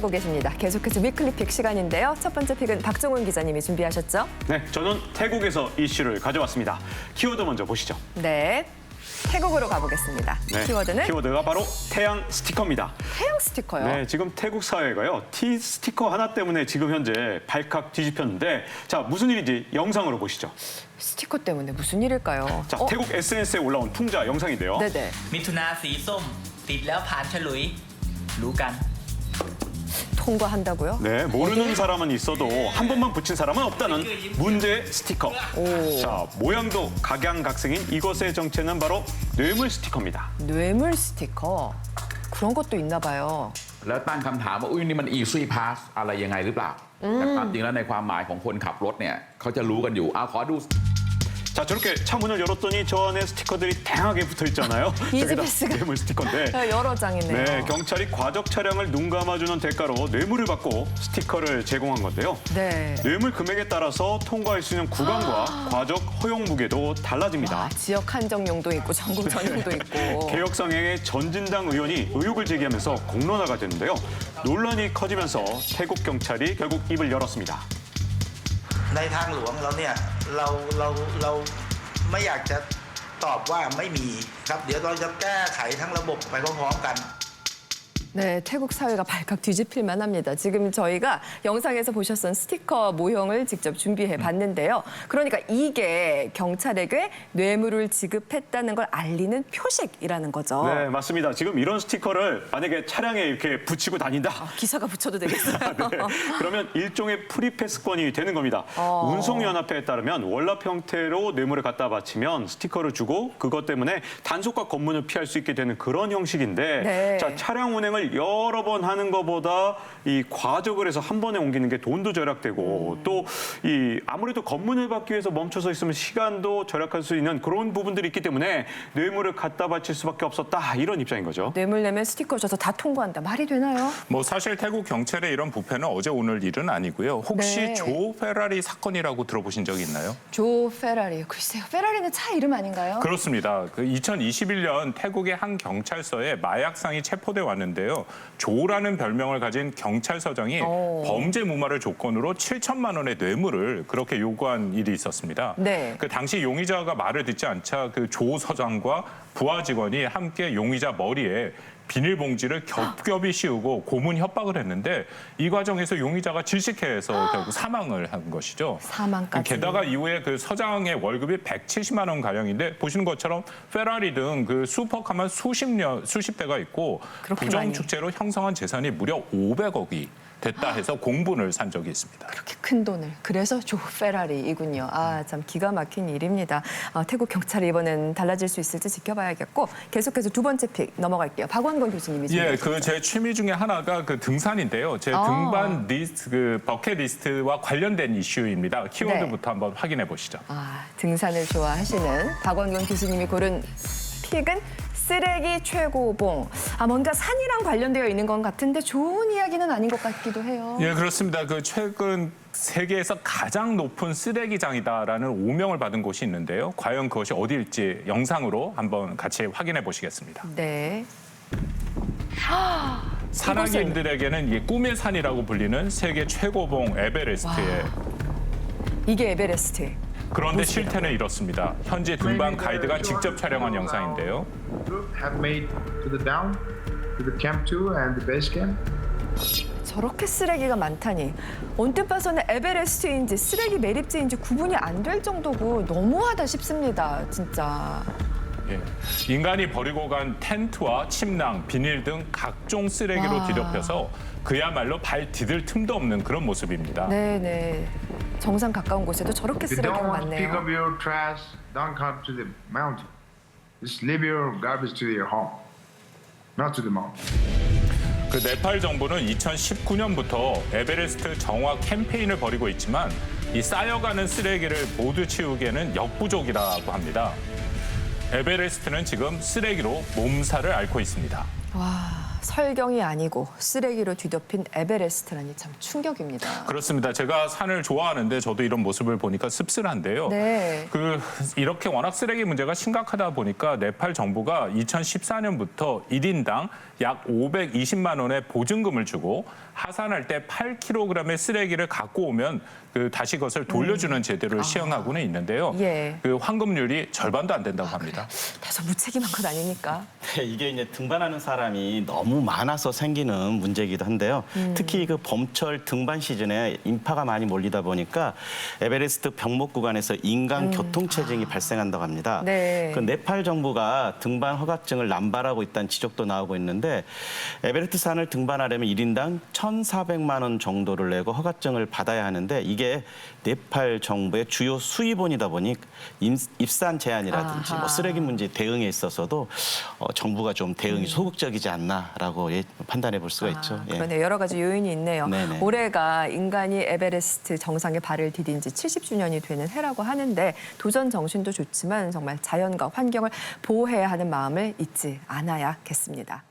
함께하고 계십니다. 계속해서 위클리 픽 시간인데요. 첫 번째 픽은 박종훈 기자님이 준비하셨죠? 네, 저는 태국에서 이슈를 가져왔습니다. 키워드 먼저 보시죠. 네, 태국으로 가보겠습니다. 네, 키워드가 바로 태양 스티커입니다. 태양 스티커요? 네, 지금 태국 사회가요. T 스티커 하나 때문에 지금 현재 발칵 뒤집혔는데 자, 무슨 일인지 영상으로 보시죠. 스티커 때문에 무슨 일일까요? 자, 태국 SNS에 올라온 풍자 영상인데요. 네네. มิถุนาสีส้มติดแล้วผ่านฉลุยรู้กัน 통과한다고요? 네, 모르는 사람은 있어도 한 번만 붙인 사람은 없다는 문제 스티커. 자, 모양도 각양각색인 이것의 정체는 바로 뇌물 스티커입니다. 뇌물 스티커. 그런 것도 있나 봐요. แล้วตั้งคำถามว่าอุ้ยนี่มัน easy pass อะไรยังไงหรือเปล่าแต่ความจริงแล้วในความหมายของคนขับรถเนี่ยเขาจะรู้กันอยู่ขอดู 자, 저렇게 차문을 열었더니 저 안에 스티커들이 다양하게 붙어 있잖아요. 이지패스가 뇌물 스티커인데. 여러 장이네요. 네, 경찰이 과적 차량을 눈 감아주는 대가로 뇌물을 받고 스티커를 제공한 건데요. 네. 뇌물 금액에 따라서 통과할 수 있는 구간과 과적 허용 무게도 달라집니다. 와, 지역 한정 용도 있고 전국 전용도 있고. 개혁성행의 전진당 의원이 의혹을 제기하면서 공론화가 됐는데요. 논란이 커지면서 태국 경찰이 결국 입을 열었습니다. ในทางหลวงเราเนี่ยเราไม่อยากจะตอบว่าไม่มีครับเดี๋ยวเราจะแก้ไขทั้งระบบไปพร้อมๆกัน 네, 태국 사회가 발칵 뒤집힐만 합니다. 지금 저희가 영상에서 보셨던 스티커 모형을 직접 준비해 봤는데요. 그러니까 이게 경찰에게 뇌물을 지급했다는 걸 알리는 표식이라는 거죠. 네, 맞습니다. 지금 이런 스티커를 만약에 차량에 이렇게 붙이고 다닌다. 기사가 붙여도 되겠어요. 네, 그러면 일종의 프리패스권이 되는 겁니다. 운송연합회에 따르면 월납 형태로 뇌물을 갖다 바치면 스티커를 주고 그것 때문에 단속과 검문을 피할 수 있게 되는 그런 형식인데 네. 자, 차량 운행을 여러 번 하는 것보다 이 과적을 해서 한 번에 옮기는 게 돈도 절약되고 또 이 아무래도 검문을 받기 위해서 멈춰서 있으면 시간도 절약할 수 있는 그런 부분들이 있기 때문에 뇌물을 갖다 바칠 수밖에 없었다 이런 입장인 거죠. 뇌물 내면 스티커 줘서 다 통과한다. 말이 되나요? 뭐 사실 태국 경찰의 이런 부패는 어제 오늘 일은 아니고요. 혹시 네. 조 페라리 사건이라고 들어보신 적이 있나요? 조 페라리. 글쎄요. 페라리는 차 이름 아닌가요? 그렇습니다. 그 2021년 태국의 한 경찰서에 마약상이 체포돼 왔는데요. 조라는 별명을 가진 경찰서장이 범죄 무마를 조건으로 7천만 원의 뇌물을 그렇게 요구한 일이 있었습니다. 네. 그 당시 용의자가 말을 듣지 않자 그 조 서장과 부하 직원이 함께 용의자 머리에 비닐봉지를 겹겹이 씌우고 고문 협박을 했는데 이 과정에서 용의자가 질식해서 결국 사망을 한 것이죠. 사망까지. 게다가 이후에 그 서장의 월급이 170만 원 가량인데 보시는 것처럼 페라리 등 그 슈퍼카만 수십 대가 있고 그렇게 부정 많이. 축제로 형성한 재산이 무려 500억이 됐다 해서 공분을 산 적이 있습니다. 그렇게 큰 돈을. 그래서 조 페라리이군요. 아, 참 기가 막힌 일입니다. 태국 경찰이 이번엔 달라질 수 있을지 지켜봐야겠고 계속해서 두 번째 픽 넘어갈게요. 박원건 교수님이 예, 준비해 그 제 취미 중에 하나가 그 등산인데요. 제 등반 리스트, 그 버킷리스트와 관련된 이슈입니다. 키워드부터 한번 확인해 보시죠. 등산을 좋아하시는 박원건 교수님이 고른 픽은 쓰레기 최고봉. 뭔가 산이랑 관련되어 있는 것 같은데 좋은 이야기는 아닌 것 같기도 해요. 예, 그렇습니다. 그 최근 세계에서 가장 높은 쓰레기장이다라는 오명을 받은 곳이 있는데요. 과연 그것이 어디일지 영상으로 한번 같이 확인해 보시겠습니다. 네. 산악인들에게는 이게 꿈의 산이라고 불리는 세계 최고봉 에베레스트에 이게 에베레스트. 그런데 실태는 이렇습니다. 현지 등반 가이드가 직접 촬영한 영상인데요. Group have made to the down, to the camp 2 and the base camp. 저렇게 쓰레기가 많다니. 언뜻 봐서는 에베레스트인지 쓰레기 매립지인지 구분이 안 될 정도고 너무하다 싶습니다. 진짜. 예. 인간이 버리고 간 텐트와 침낭, 비닐 등 각종 쓰레기로 뒤덮여서 그야말로 발 디딜 틈도 없는 그런 모습입니다. 네네. 정상 가까운 곳에도 저렇게 If you 쓰레기가 don't want to pick up 많네요. your trash, don't come to the mountain. Just leave your garbage to your home, not to the mountain. 그 네팔 정부는 2019년부터 에베레스트 정화 캠페인을 벌이고 있지만 이 쌓여가는 쓰레기를 모두 치우기에는 역부족이라고 합니다. 에베레스트는 지금 쓰레기로 몸살을 앓고 있습니다. 와, 설경이 아니고 쓰레기로 뒤덮인 에베레스트라니 참 충격입니다. 그렇습니다. 제가 산을 좋아하는데 저도 이런 모습을 보니까 씁쓸한데요. 네. 이렇게 워낙 쓰레기 문제가 심각하다 보니까 네팔 정부가 2014년부터 1인당 약 520만 원의 보증금을 주고 하산할 때 8kg의 쓰레기를 갖고 오면 다시 그것을 돌려주는 제도를 시행하고는 있는데요. 예. 그 환급률이 절반도 안 된다고 합니다. 다소 무책임한 건 아니니까. 네, 이게 이제 등반하는 사람이 너무 많아서 생기는 문제이기도 한데요. 특히 그 봄철 등반 시즌에 인파가 많이 몰리다 보니까 에베레스트 병목 구간에서 인간 교통체증이 발생한다고 합니다. 네. 그 네팔 정부가 등반 허가증을 남발하고 있다는 지적도 나오고 있는데 에베레스트 산을 등반하려면 1인당 1,400만 원 정도를 내고 허가증을 받아야 하는데 이게 네팔 정부의 주요 수입원이다 보니 입산 제한이라든지 아하. 뭐 쓰레기 문제 대응에 있어서도 정부가 좀 대응이 소극적이지 않나라고 판단해 볼 수가 있죠. 예. 그러네 여러 가지 요인이 있네요. 네네. 올해가 인간이 에베레스트 정상에 발을 디딘 지 70주년이 되는 해라고 하는데 도전 정신도 좋지만 정말 자연과 환경을 보호해야 하는 마음을 잊지 않아야겠습니다.